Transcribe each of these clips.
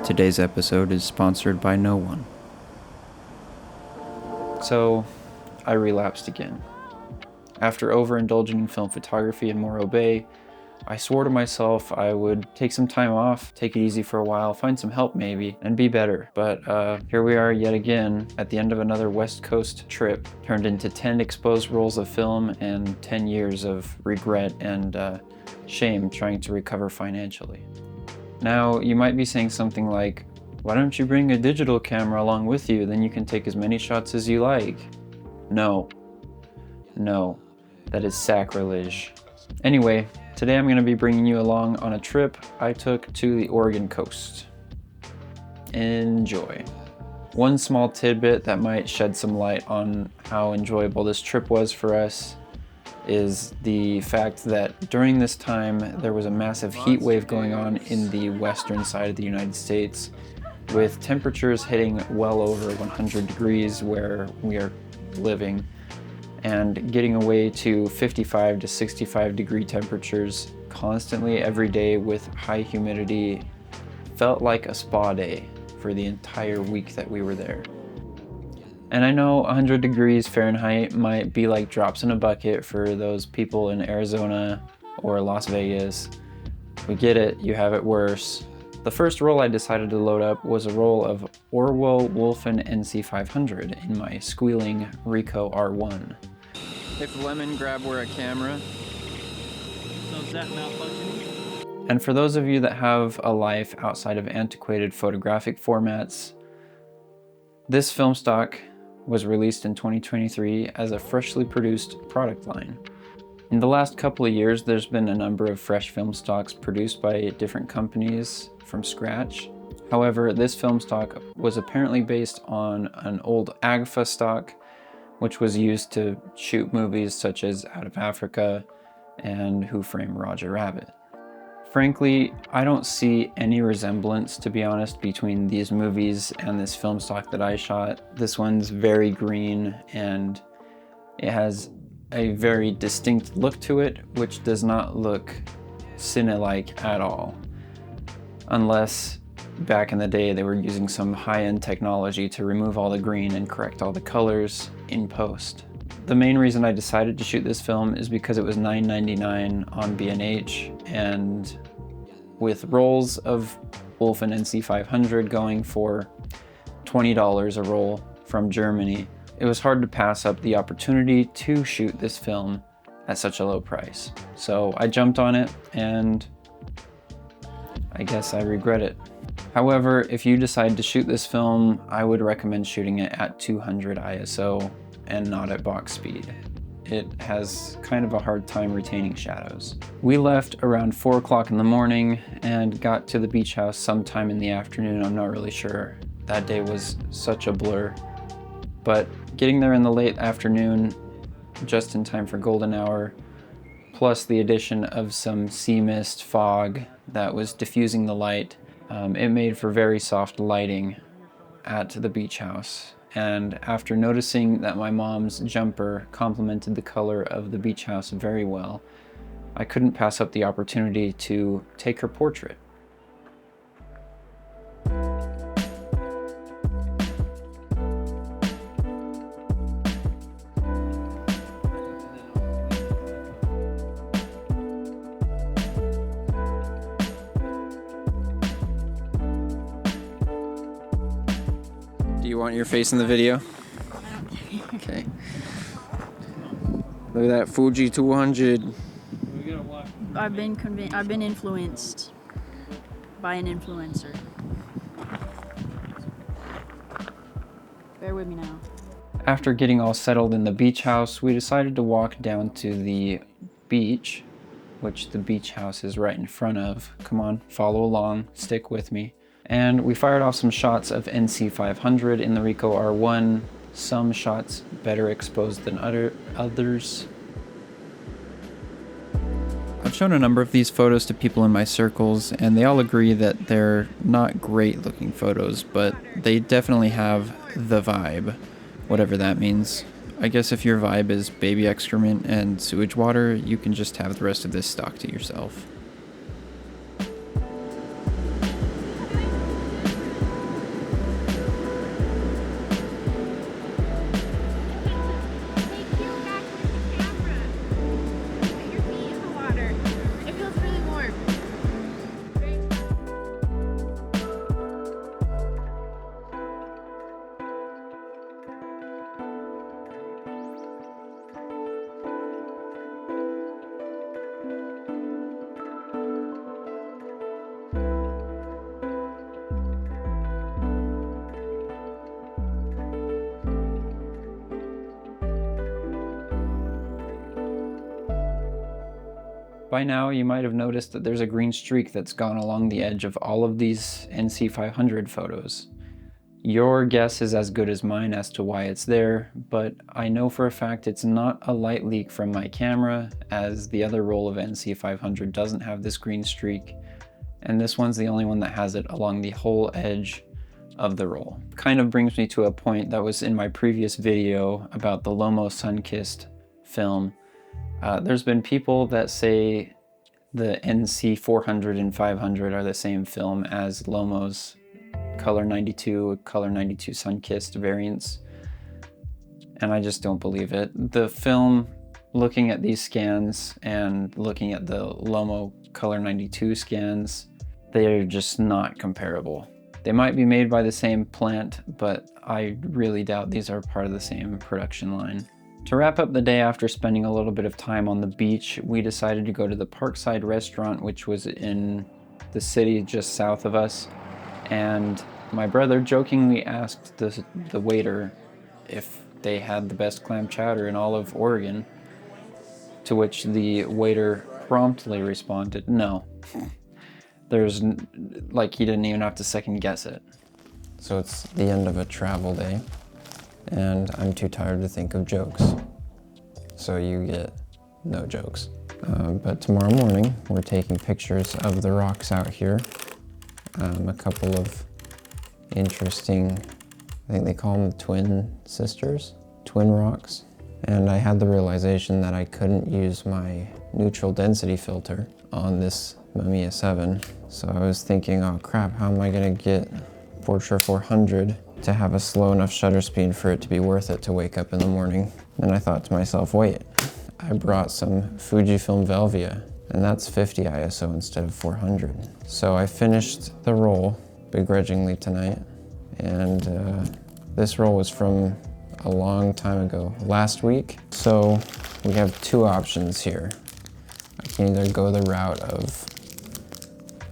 Today's episode is sponsored by no one. So, I relapsed again. After overindulging in film photography in Morro Bay, I swore to myself I would take some time off, take it easy for a while, find some help maybe, and be better. But here we are yet again at the end of another West Coast trip, turned into 10 exposed rolls of film and 10 years of regret and shame trying to recover financially. Now, you might be saying something like, why don't you bring a digital camera along with you, then you can take as many shots as you like? No, that is sacrilege. Anyway, today I'm going to be bringing you along on a trip I took to the Oregon coast. Enjoy. One small tidbit that might shed some light on how enjoyable this trip was for us is the fact that during this time there was a massive heat wave going on in the western side of the United States, with temperatures hitting well over 100 degrees where we are living, and getting away to 55 to 65 degree temperatures constantly every day with high humidity felt like a spa day for the entire week that we were there. And I know 100 degrees Fahrenheit might be like drops in a bucket for those people in Arizona or Las Vegas. We get it, you have it worse. The first roll I decided to load up was a roll of Orwell Wolfen NC500 in my squealing Ricoh R1. If Lemon Grab were a camera. So is that malfunctioning? And for those of you that have a life outside of antiquated photographic formats, this film stock was released in 2023 as a freshly produced product line. In the last couple of years, there's been a number of fresh film stocks produced by different companies from scratch. However, this film stock was apparently based on an old AGFA stock, which was used to shoot movies such as Out of Africa and Who Framed Roger Rabbit. Frankly, I don't see any resemblance, to be honest, between these movies and this film stock that I shot. This one's very green and it has a very distinct look to it, which does not look cine-like at all. Unless back in the day they were using some high-end technology to remove all the green and correct all the colors in post. The main reason I decided to shoot this film is because it was $9.99 on B&H, and with rolls of Wolfen NC500 going for $20 a roll from Germany, it was hard to pass up the opportunity to shoot this film at such a low price. So I jumped on it, and I guess I regret it. However, if you decide to shoot this film, I would recommend shooting it at 200 ISO and not at box speed. It has kind of a hard time retaining shadows. We left around 4 o'clock in the morning and got to the beach house sometime in the afternoon. I'm not really sure. That day was such a blur. But getting there in the late afternoon, just in time for golden hour, plus the addition of some sea mist fog that was diffusing the light, it made for very soft lighting at the beach house. And after noticing that my mom's jumper complemented the color of the beach house very well, I couldn't pass up the opportunity to take her portrait. Do you want your face in the video? Okay. Look at that Fuji 200. I've been influenced by an influencer. Bear with me now. After getting all settled in the beach house, we decided to walk down to the beach, which the beach house is right in front of. Come on, follow along, stick with me. And we fired off some shots of NC500 in the Ricoh R1, some shots better exposed than others. I've shown a number of these photos to people in my circles, and they all agree that they're not great looking photos, but they definitely have the vibe, whatever that means. I guess if your vibe is baby excrement and sewage water, you can just have the rest of this stock to yourself. By now, you might have noticed that there's a green streak that's gone along the edge of all of these NC500 photos. Your guess is as good as mine as to why it's there, but I know for a fact it's not a light leak from my camera, as the other roll of NC500 doesn't have this green streak, and this one's the only one that has it along the whole edge of the roll. Kind of brings me to a point that was in my previous video about the Lomo sun-kissed film. There's been people that say the NC400 and 500 are the same film as Lomo's Color 92 sun-kissed variants, and I just don't believe it. The film, looking at these scans and looking at the Lomo Color 92 scans, they're just not comparable. They might be made by the same plant, but I really doubt these are part of the same production line. To wrap up the day, after spending a little bit of time on the beach, we decided to go to the Parkside restaurant, which was in the city just south of us. And my brother jokingly asked the waiter if they had the best clam chowder in all of Oregon, to which the waiter promptly responded, no. There's, like, he didn't even have to second guess it. So it's the end of a travel day, and I'm too tired to think of jokes. So you get no jokes. But tomorrow morning, we're taking pictures of the rocks out here. A couple of interesting, I think they call them twin sisters, twin rocks. And I had the realization that I couldn't use my neutral density filter on this Mamiya 7. So I was thinking, oh crap, how am I gonna get Portra 400 to have a slow enough shutter speed for it to be worth it to wake up in the morning? And I thought to myself, wait, I brought some Fujifilm Velvia, and that's 50 ISO instead of 400. So I finished the roll begrudgingly tonight, and this roll was from a long time ago, last week. So we have two options here. I can either go the route of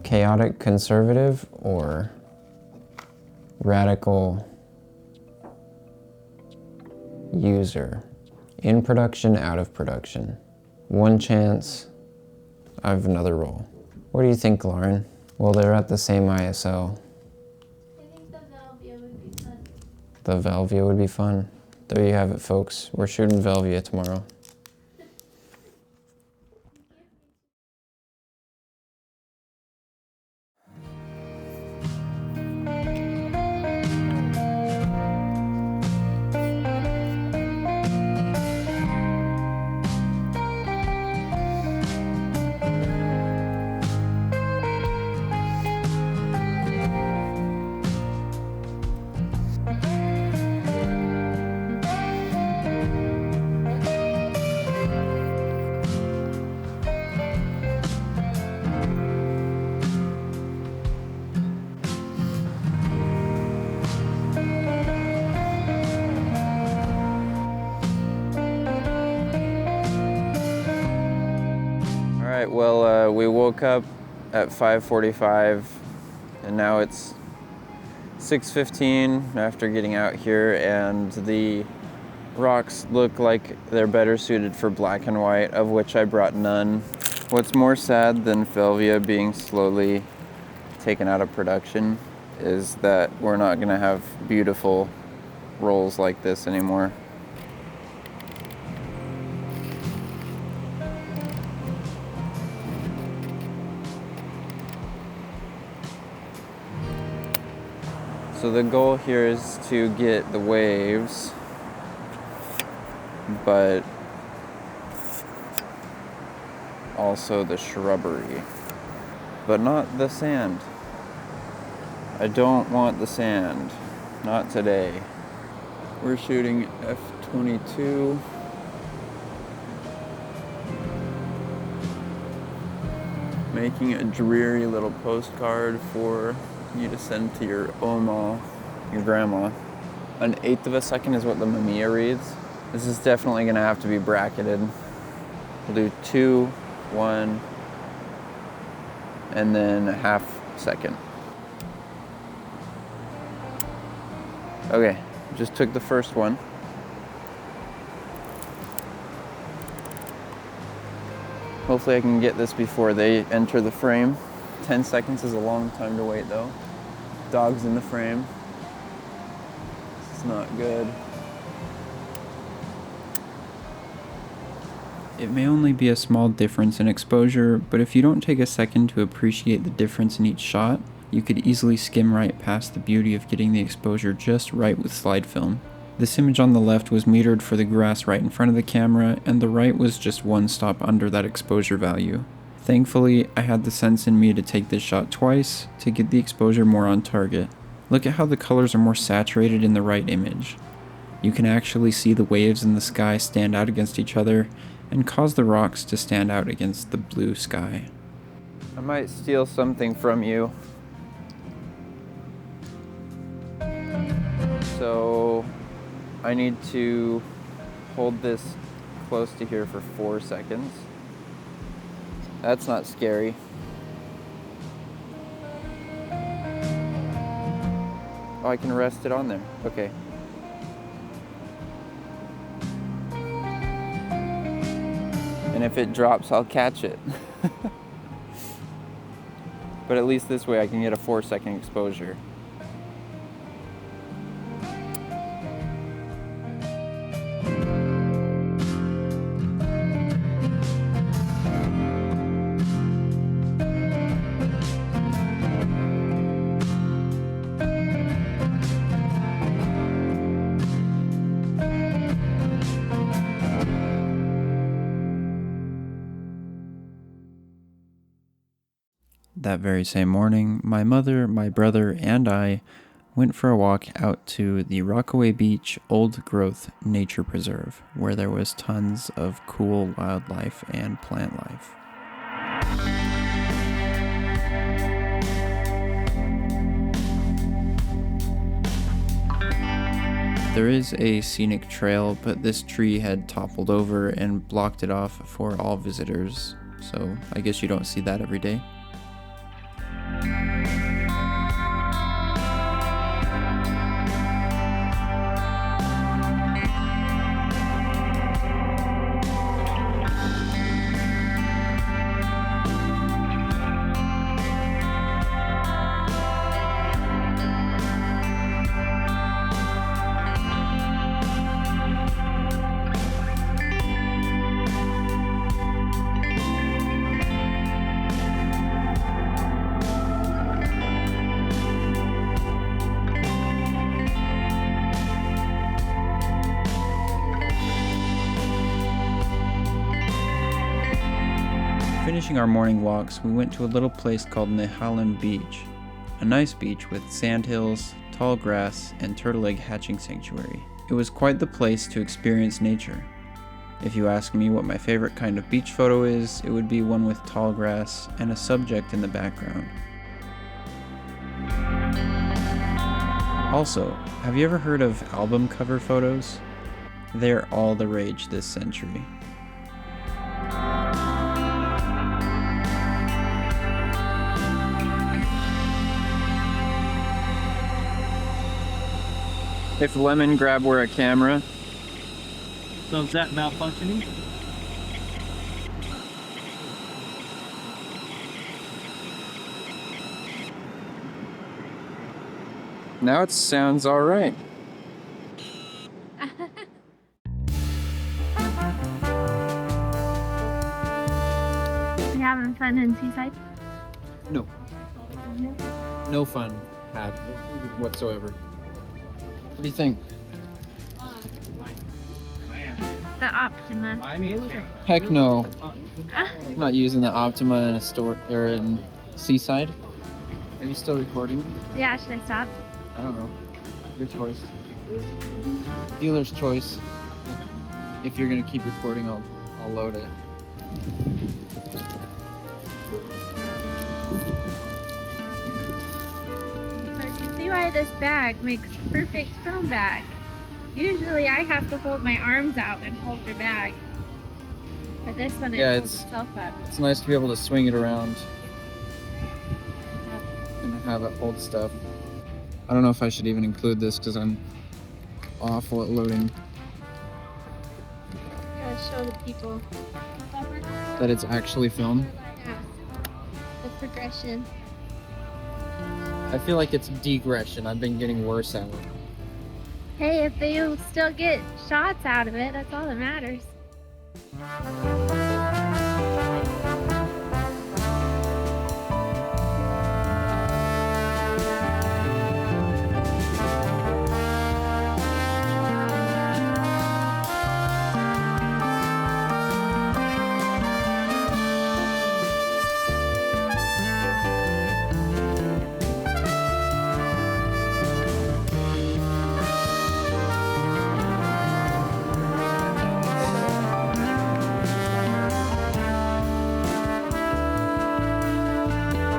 chaotic conservative or radical user. In production, out of production. One chance, I have another roll. What do you think, Lauren? Well, they're at the same ISO. I think the Velvia would be fun. The Velvia would be fun. There you have it, folks. We're shooting Velvia tomorrow. Well, we woke up at 5:45 and now it's 6:15 after getting out here, and the rocks look like they're better suited for black and white, of which I brought none. What's more sad than Velvia being slowly taken out of production is that we're not gonna have beautiful rolls like this anymore. So the goal here is to get the waves, but also the shrubbery, but not the sand. I don't want the sand, not today. We're shooting F22. Making a dreary little postcard for you to send to your oma, your grandma. 1/8 of a second is what the Mamiya reads. This is definitely gonna have to be bracketed. We'll do 2, 1, and then a 1/2 second. Okay, just took the first one. Hopefully I can get this before they enter the frame. 10 seconds is a long time to wait though. Dog's in the frame. It's not good. It may only be a small difference in exposure, but if you don't take a second to appreciate the difference in each shot, you could easily skim right past the beauty of getting the exposure just right with slide film. This image on the left was metered for the grass right in front of the camera, and the right was just one stop under that exposure value. Thankfully, I had the sense in me to take this shot twice to get the exposure more on target. Look at how the colors are more saturated in the right image. You can actually see the waves in the sky stand out against each other and cause the rocks to stand out against the blue sky. I might steal something from you. So I need to hold this close to here for 4 seconds. That's not scary. Oh, I can rest it on there. Okay. And if it drops, I'll catch it. But at least this way I can get a 4-second exposure. That very same morning, my mother, my brother, and I went for a walk out to the Rockaway Beach Old Growth Nature Preserve, where there was tons of cool wildlife and plant life. There is a scenic trail, but this tree had toppled over and blocked it off for all visitors, so I guess you don't see that every day. Finishing our morning walks, we went to a little place called Nehalem Beach, a nice beach with sandhills, tall grass, and turtle egg hatching sanctuary. It was quite the place to experience nature. If you ask me what my favorite kind of beach photo is, it would be one with tall grass and a subject in the background. Also, have you ever heard of album cover photos? They're all the rage this century. If Lemon Grab were a camera. So is that malfunctioning? Now it sounds alright. You having fun in Seaside? No. No fun had whatsoever. What do you think? The Optima. Heck no. I'm not using the Optima in a store or in Seaside. Are you still recording? Yeah, should I stop? I don't know. Your choice. Dealer's choice. If you're gonna keep recording, I'll load it. I can see why this bag makes perfect film bag. Usually I have to hold my arms out and hold your bag. But this one, it holds itself up. It's nice to be able to swing it around and have it hold stuff. I don't know if I should even include this because I'm awful at loading. Gotta show the people. that it's actually film. Yeah. The progression. I feel like it's degression. I've been getting worse at it. Hey, if they still get shots out of it, that's all that matters.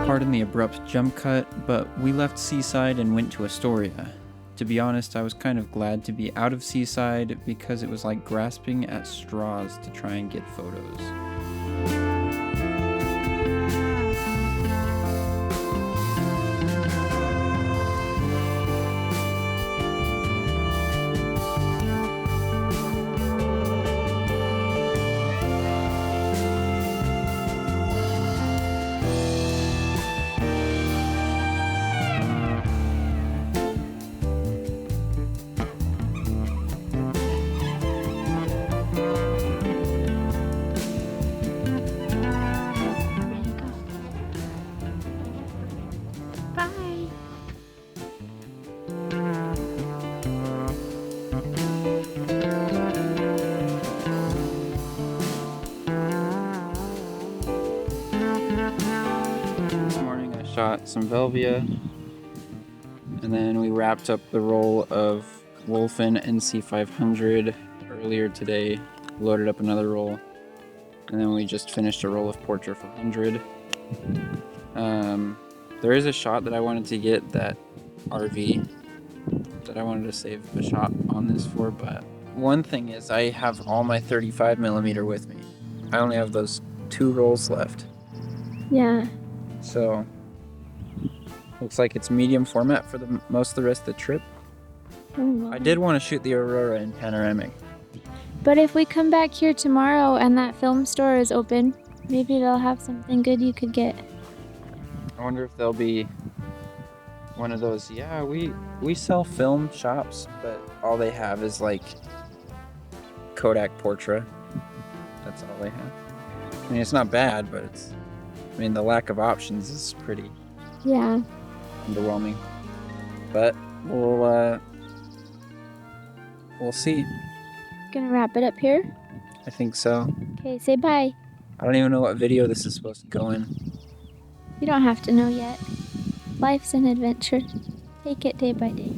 Pardon the abrupt jump cut, but we left Seaside and went to Astoria. To be honest, I was kind of glad to be out of Seaside because it was like grasping at straws to try and get photos. Bye. This morning I shot some Velvia, and then we wrapped up the roll of Wolfen NC500 earlier today, loaded up another roll, and then we just finished a roll of Portra 400. There is a shot that I wanted to get, that RV, that I wanted to save a shot on this for, but one thing is I have all my 35mm with me. I only have those 2 rolls left. Yeah. So, looks like it's medium format for the most of the rest of the trip. I did want to shoot the Aurora in panoramic. But if we come back here tomorrow and that film store is open, maybe they'll have something good you could get. I wonder if there'll be one of those, yeah, we sell film shops, but all they have is like Kodak Portra. That's all they have. I mean, it's not bad, but the lack of options is pretty Yeah. underwhelming. But we'll see. Gonna wrap it up here? I think so. Okay, say bye. I don't even know what video this is supposed to go in. You don't have to know yet. Life's an adventure. Take it day by day.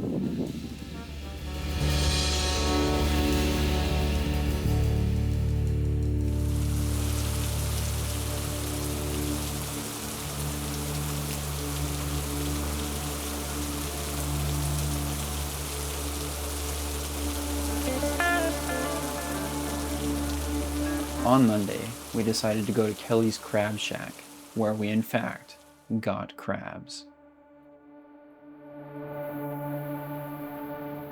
On Monday, we decided to go to Kelly's Crab Shack, where we in fact got crabs.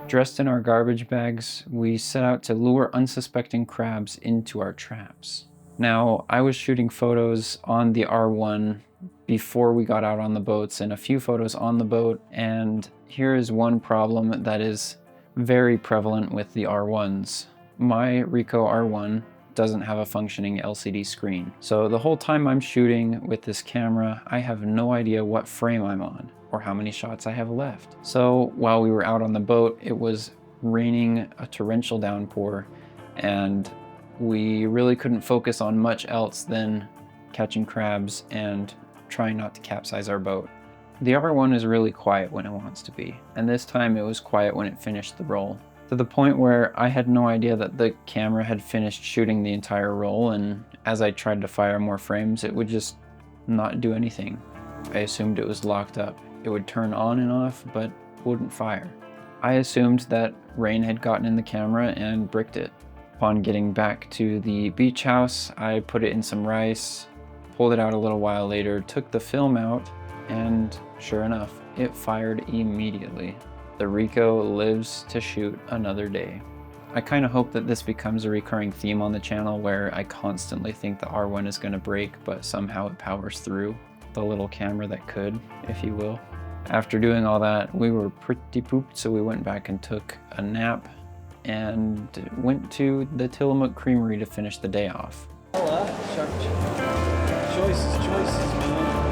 Dressed in our garbage bags, we set out to lure unsuspecting crabs into our traps. Now, I was shooting photos on the R1 before we got out on the boats, and a few photos on the boat, and here is one problem that is very prevalent with the R1s. My Ricoh R1 doesn't have a functioning LCD screen. So the whole time I'm shooting with this camera, I have no idea what frame I'm on or how many shots I have left. So while we were out on the boat, it was raining a torrential downpour, and we really couldn't focus on much else than catching crabs and trying not to capsize our boat. The R1 is really quiet when it wants to be, and this time it was quiet when it finished the roll, to the point where I had no idea that the camera had finished shooting the entire roll, and as I tried to fire more frames, it would just not do anything. I assumed it was locked up. It would turn on and off, but wouldn't fire. I assumed that rain had gotten in the camera and bricked it. Upon getting back to the beach house, I put it in some rice, pulled it out a little while later, took the film out, and sure enough, it fired immediately. The Ricoh lives to shoot another day. I kind of hope that this becomes a recurring theme on the channel where I constantly think the R1 is going to break, but somehow it powers through. The little camera that could, if you will. After doing all that, we were pretty pooped, so we went back and took a nap and went to the Tillamook Creamery to finish the day off. Choices, man.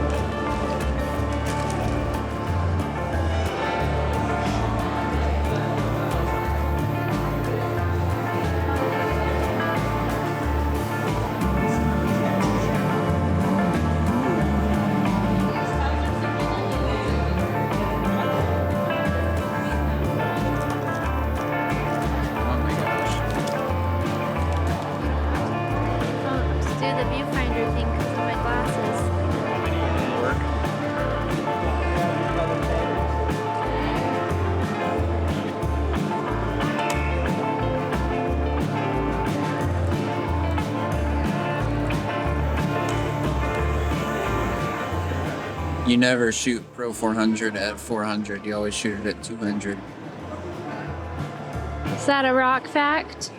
You never shoot Pro 400 at 400, you always shoot it at 200. Is that a rock fact?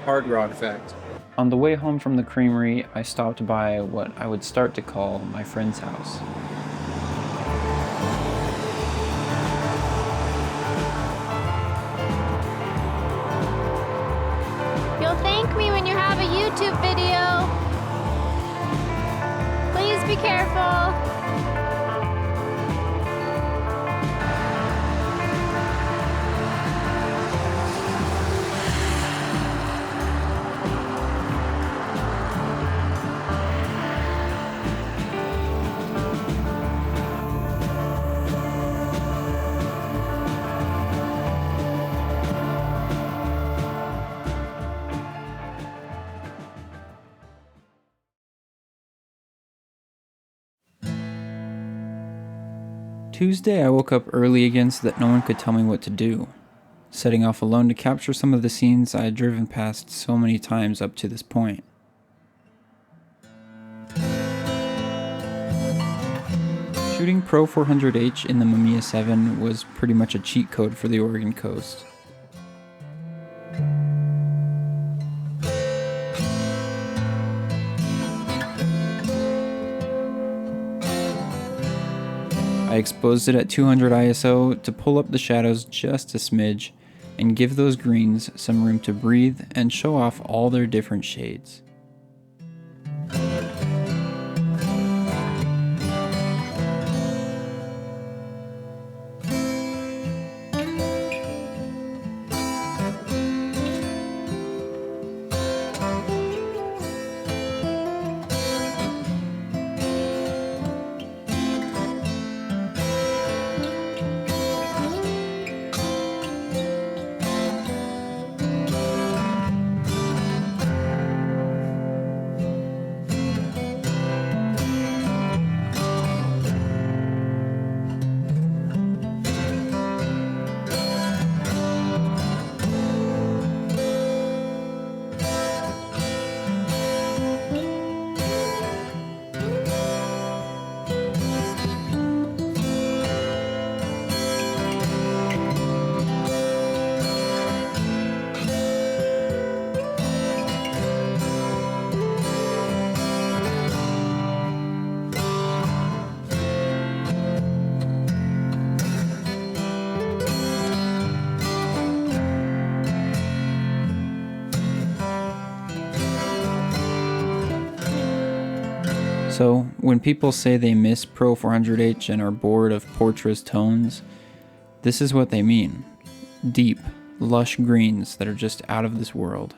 Hard rock fact. On the way home from the creamery, I stopped by what I would start to call my friend's house. You'll thank me when you have a YouTube video. Please be careful. Tuesday, I woke up early again so that no one could tell me what to do, setting off alone to capture some of the scenes I had driven past so many times up to this point. Shooting Pro 400H in the Mamiya 7 was pretty much a cheat code for the Oregon coast. I exposed it at 200 ISO to pull up the shadows just a smidge and give those greens some room to breathe and show off all their different shades. So, when people say they miss Pro 400H and are bored of Portra's tones, this is what they mean. Deep, lush greens that are just out of this world.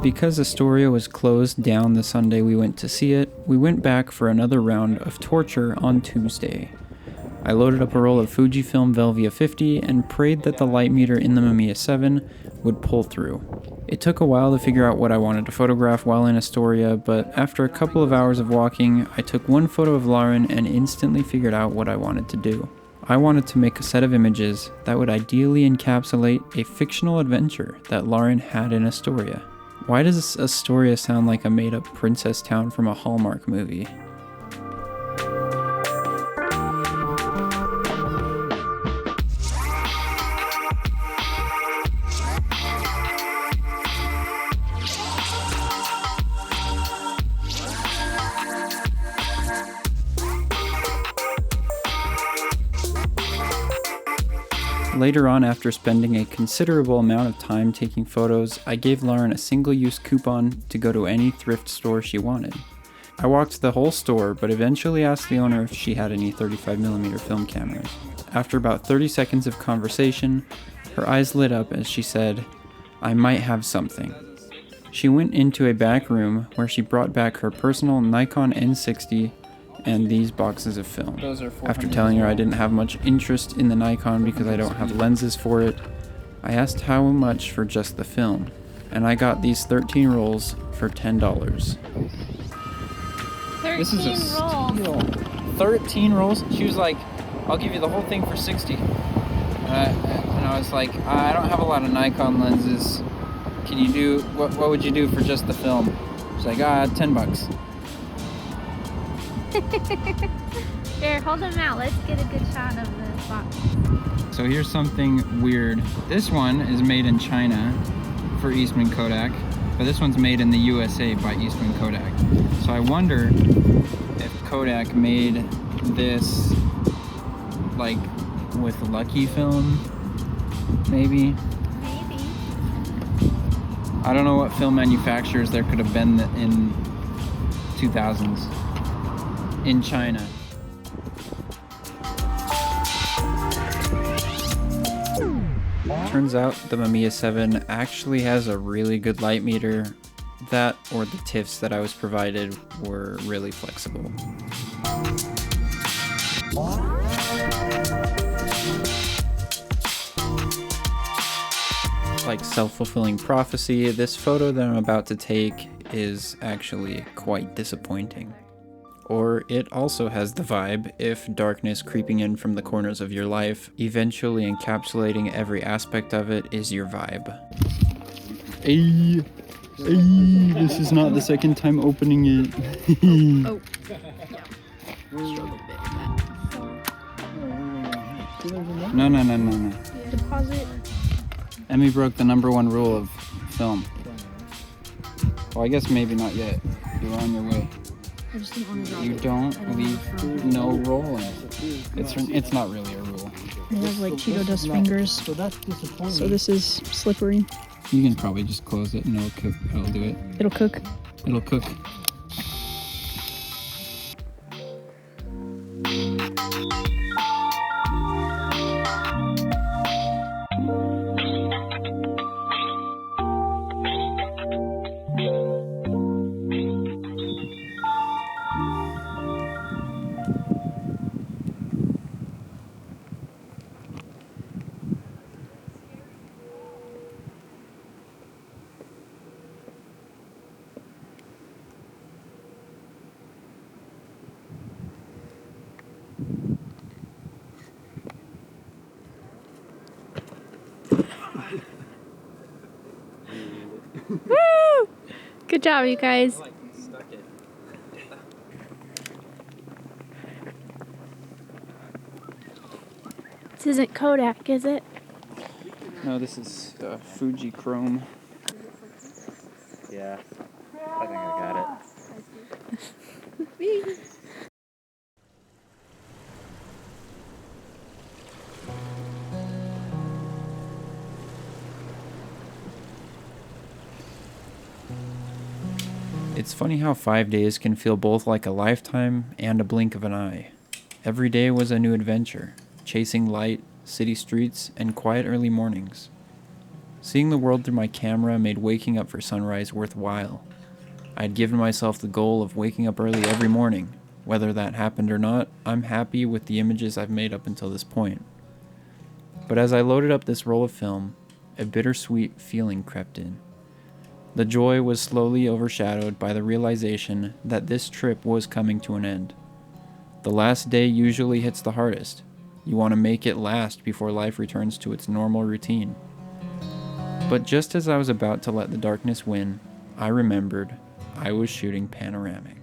Because Astoria was closed down the Sunday we went to see it, we went back for another round of torture on Tuesday. I loaded up a roll of Fujifilm Velvia 50 and prayed that the light meter in the Mamiya 7 would pull through. It took a while to figure out what I wanted to photograph while in Astoria, but after a couple of hours of walking, I took one photo of Lauren and instantly figured out what I wanted to do. I wanted to make a set of images that would ideally encapsulate a fictional adventure that Lauren had in Astoria. Why does Astoria sound like a made-up princess town from a Hallmark movie? Later on, after spending a considerable amount of time taking photos, I gave Lauren a single-use coupon to go to any thrift store she wanted. I walked the whole store, but eventually asked the owner if she had any 35mm film cameras. After about 30 seconds of conversation, her eyes lit up as she said, "I might have something." She went into a back room where she brought back her personal Nikon N60 and these boxes of film. After telling her I didn't have much interest in the Nikon because I don't have lenses for it, I asked how much for just the film, and I got these 13 rolls for $10. 13 This is a rolls. steal. 13 rolls? She was like, "I'll give you the whole thing for 60. And I was like, "I don't have a lot of Nikon lenses. Can you do, what would you do for just the film?" She's like, $10. Here, hold them out. Let's get a good shot of the box. So here's something weird. This one is made in China for Eastman Kodak, but this one's made in the USA by Eastman Kodak. So I wonder if Kodak made this like with Lucky film, maybe? Maybe. I don't know what film manufacturers there could have been in 2000s in China. Turns out the Mamiya 7 actually has a really good light meter. That or the TIFFs that I was provided were really flexible. Like self-fulfilling prophecy, this photo that I'm about to take is actually quite disappointing. Or it also has the vibe, if darkness creeping in from the corners of your life, eventually encapsulating every aspect of it is your vibe. Hey, this is not the second time opening it. Oh, yeah. Struggled a bit with that. No. Deposit. Emmy broke the #1 rule of film. Well, I guess maybe not yet. You're on your way. I just didn't want to drop You it. don't I leave want to no roll in it. It's not really a rule. It has like Cheeto dust fingers. So that's disappointing. So this is slippery. You can probably just close it and it'll cook. It'll do it. It'll cook. It'll cook. Woo! Good job, you guys. This isn't Kodak, is it? No, this is Fuji Chrome. Yeah, I think I got it. It's funny how 5 days can feel both like a lifetime and a blink of an eye. Every day was a new adventure, chasing light, city streets, and quiet early mornings. Seeing the world through my camera made waking up for sunrise worthwhile. I had given myself the goal of waking up early every morning. Whether that happened or not, I'm happy with the images I've made up until this point. But as I loaded up this roll of film, a bittersweet feeling crept in. The joy was slowly overshadowed by the realization that this trip was coming to an end. The last day usually hits the hardest. You want to make it last before life returns to its normal routine. But just as I was about to let the darkness win, I remembered I was shooting panoramic.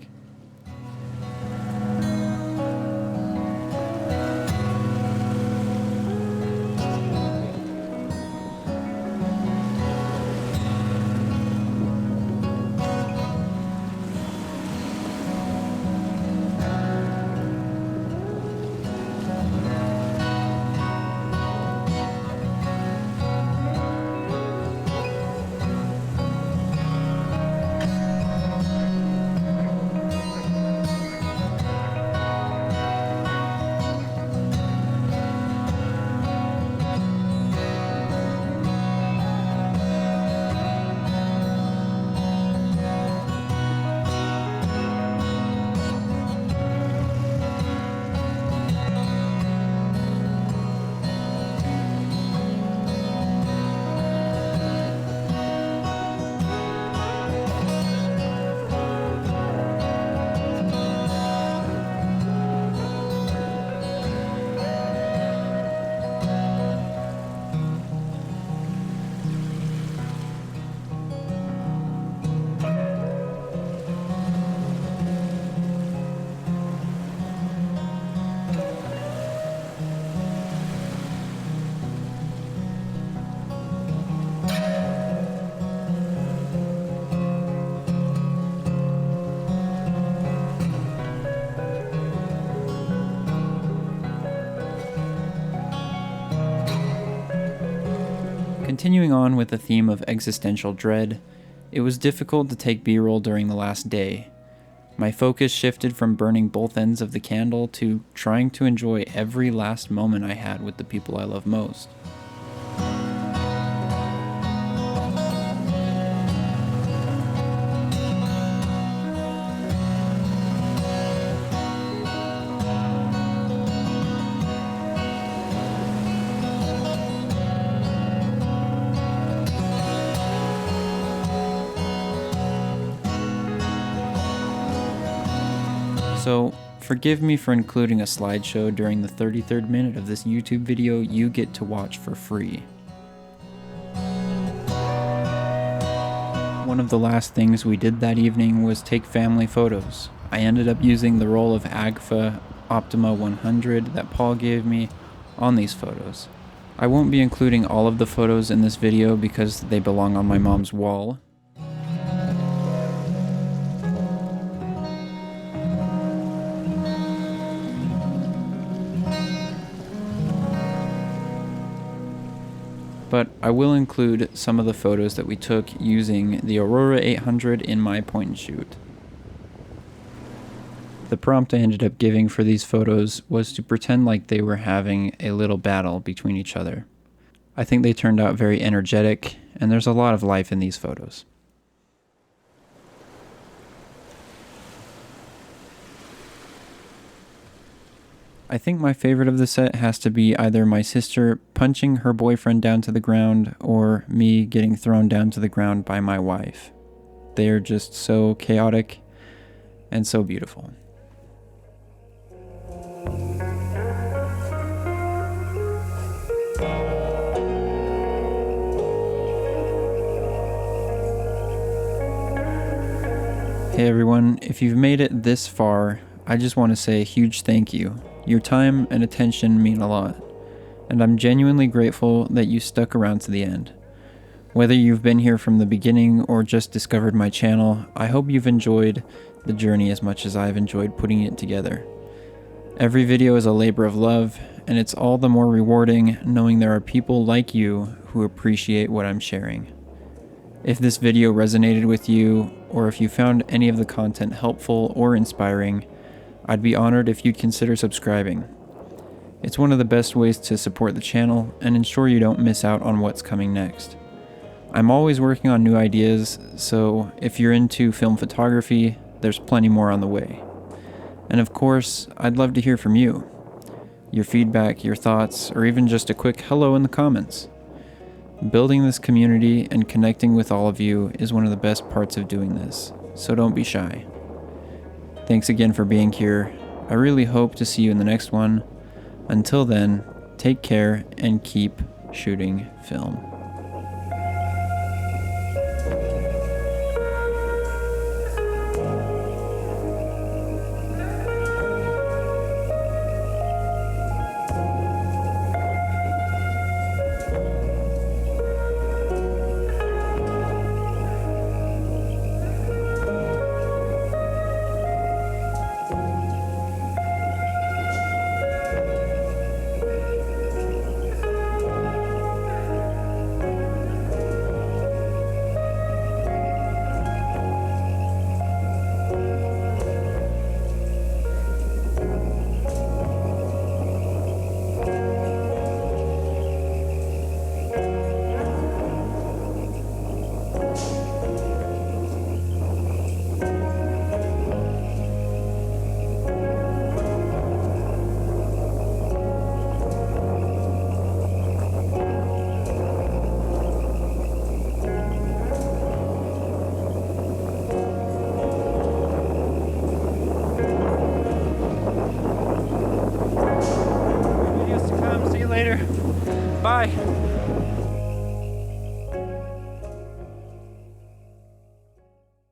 Continuing on with the theme of existential dread, it was difficult to take B-roll during the last day. My focus shifted from burning both ends of the candle to trying to enjoy every last moment I had with the people I love most. So, forgive me for including a slideshow during the 33rd minute of this YouTube video you get to watch for free. One of the last things we did that evening was take family photos. I ended up using the roll of Agfa Optima 100 that Paul gave me on these photos. I won't be including all of the photos in this video because they belong on my mom's wall. But I will include some of the photos that we took using the Aurora 800 in my point and shoot. The prompt I ended up giving for these photos was to pretend like they were having a little battle between each other. I think they turned out very energetic, and there's a lot of life in these photos. I think my favorite of the set has to be either my sister punching her boyfriend down to the ground or me getting thrown down to the ground by my wife. They are just so chaotic and so beautiful. Hey everyone, if you've made it this far, I just want to say a huge thank you. Your time and attention mean a lot, and I'm genuinely grateful that you stuck around to the end. Whether you've been here from the beginning or just discovered my channel, I hope you've enjoyed the journey as much as I've enjoyed putting it together. Every video is a labor of love, and it's all the more rewarding knowing there are people like you who appreciate what I'm sharing. If this video resonated with you, or if you found any of the content helpful or inspiring, I'd be honored if you'd consider subscribing. It's one of the best ways to support the channel and ensure you don't miss out on what's coming next. I'm always working on new ideas, so if you're into film photography, there's plenty more on the way. And of course, I'd love to hear from you. Your feedback, your thoughts, or even just a quick hello in the comments. Building this community and connecting with all of you is one of the best parts of doing this, so don't be shy. Thanks again for being here. I really hope to see you in the next one. Until then, take care and keep shooting film. Videos to come. See you later. Bye.